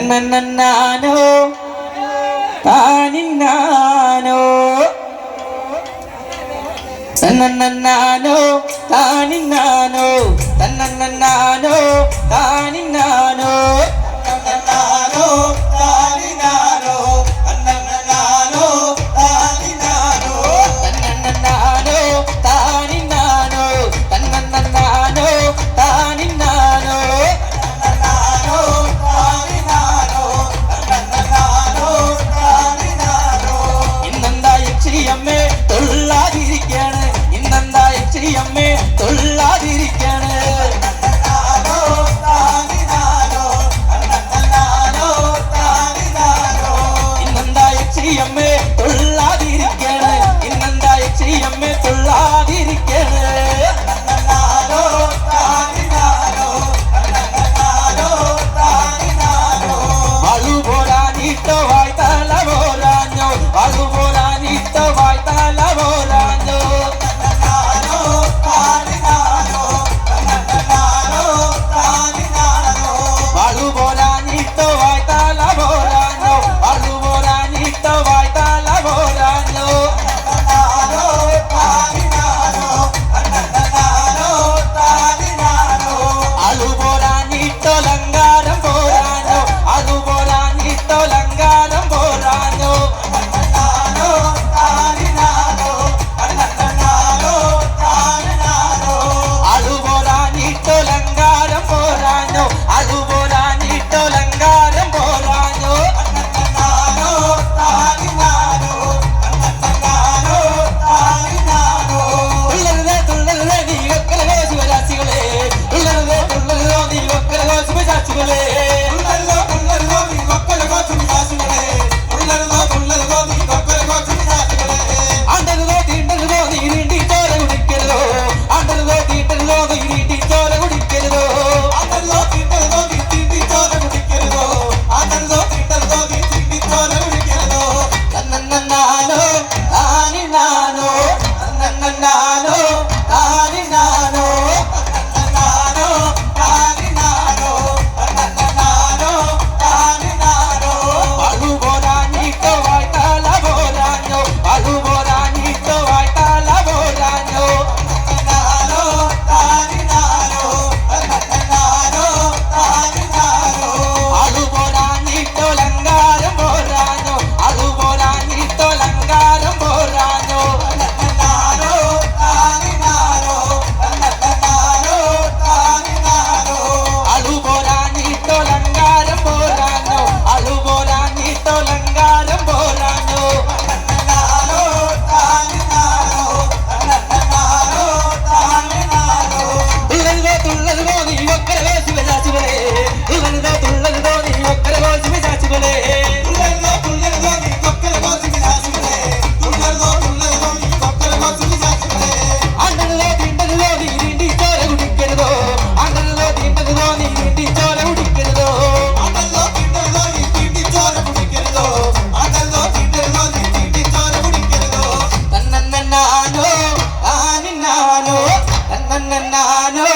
തന്നന്നാനോ താനിന്നാനോ തന്നന്നാനോ താനിന്നാനോ തന്നന്നാനോ താനിന്നാനോ തന്നന്നാനോ താനിന്നാനോ തന്നന്നാനോ താനിന്നാനോ തന്നന്നാനോ താനിന്നാനോ തന്നന്നാനോ താനിന്നാനോ അമ്മേ തൊള്ളാതിരിക്കാണ് ഇന്നെന്താ അമ്മേ തൊള്ളാതിരിക്കാണ് ഇന്നെന്താ അമ്മേ തൊള്ളാതിരിക്കാണ് ഇന്നെന്താ അമ്മേ തൊള്ളാതിരിക്കാണ് വാളുപോരാനിട്ടോ വായ്ത്താല പോരാഞ്ഞോ വാളുപോരാനിട്ടോ വായ്ത്താല പോരാഞ്ഞോ വാളുപോരാനിട്ടോ വായ്ത്താല പോരാഞ്ഞോ വാളുപോരാനിട്ടോ വായ്ത്താല പോരാഞ്ഞോ അളുപോരാനിട്ടോ ലങ്കാരം പോരാഞ്ഞോ അളുപോരാനിട്ടോ ലങ്കാരം പോരാഞ്ഞോ അളുപോരാനിട്ടോ ലങ്കാരം പോരാഞ്ഞോ അളുപോരാനിട്ടോ ലങ്കാരം പോരാഞ്ഞോ തുള്ളരുതേ തുള്ളരുതേ നീ ഒക്കലോ ശിവരാശികളെ തുള്ളരുതേ തുള്ളരുതോ നീ ഒക്കലോ ശിവരാശികളെ ആണ്ടരുതോ തീണ്ടരുതോ നീ നീണ്ടി ചോര കുടിക്കരുതോ ആണ്ടരുതോ തീണ്ടരുതോ നീ നീണ്ടി ചോര കുടിക്കരുതോ ആണ്ടരുതോ തീണ്ടരുതോ നീ തീണ്ടി ചോര കുടിക്കരുതോ ആണ്ടരുതോ തീണ്ടരുതോ നീ തീണ്ടി ചോര കുടിക്കരുതോ തന്നന്നാനോ താനിന്നാനോ തന്നന്നാനോ താനിന്നാനോ തന്നന്നാനോ താനിന്നാനോ തന്നന്നാനോ താനിന്നാനോ വാളുപോരാനിട്ടോ വായ്ത്താല പോരാഞ്ഞോ വാളുപോരാനിട്ടോ വായ്ത്താല പോരാഞ്ഞോ തന്നന്നാനോ താനിന്നാനോ തന്നന്നാനോ താനിന്നാനോ അളുപോരാനിട്ടോ ലങ്കാരം പോരാഞ്ഞോ അളുപോരാനിട്ടോ ലങ്കാരം പോരാഞ്ഞോ തന്നന്നാനോ താനിന്നാനോ തന്നന്നാനോ താനിന്നാനോ അളുപോരാനിട്ടോ ലങ്കാരം പോരാഞ്ഞോ അളുപോരാനിട്ടോ ലങ്കാരം പോരാഞ്ഞോ തന്നന്നാനോ താനിന്നാനോ തന്നന്നാനോ താനിന്നാനോ തുള്ളരുതോ തുള്ളരുതോ നീ ഒക്കലോ ശിവരാശികളെ തുള്ളരുതോ തുള്ളരുതോ നീ ഒക്കലോ ശിവരാശികളെ തുള്ളരുതോ തുള്ളരുതോ നീ ഒക്കലോ ശിവരാശികളെ തുള്ളരുതോ തുള്ളരുതോ നീ ഒക്കലോ ശിവരാശികളെ ആണ്ടരുതോ തീണ്ടരുതോ നീ നീണ്ടി ചോര കുടിക്കരുതോ ആണ്ടരുതോ തീണ്ടരുതോ നീ നീണ്ടി ചോര കുടിക്കരുതോ ആണ്ടരുതോ തീണ്ടരുതോ നീ തീണ്ടി ചോര കുടിക്കരുതോ ആണ്ടരുതോ തീണ്ടരുതോ നീ തീണ്ടി ചോര കുടിക്കരുതോ തന്നന്നാനോ താനിന്നാനോ തന്നന്നാനോ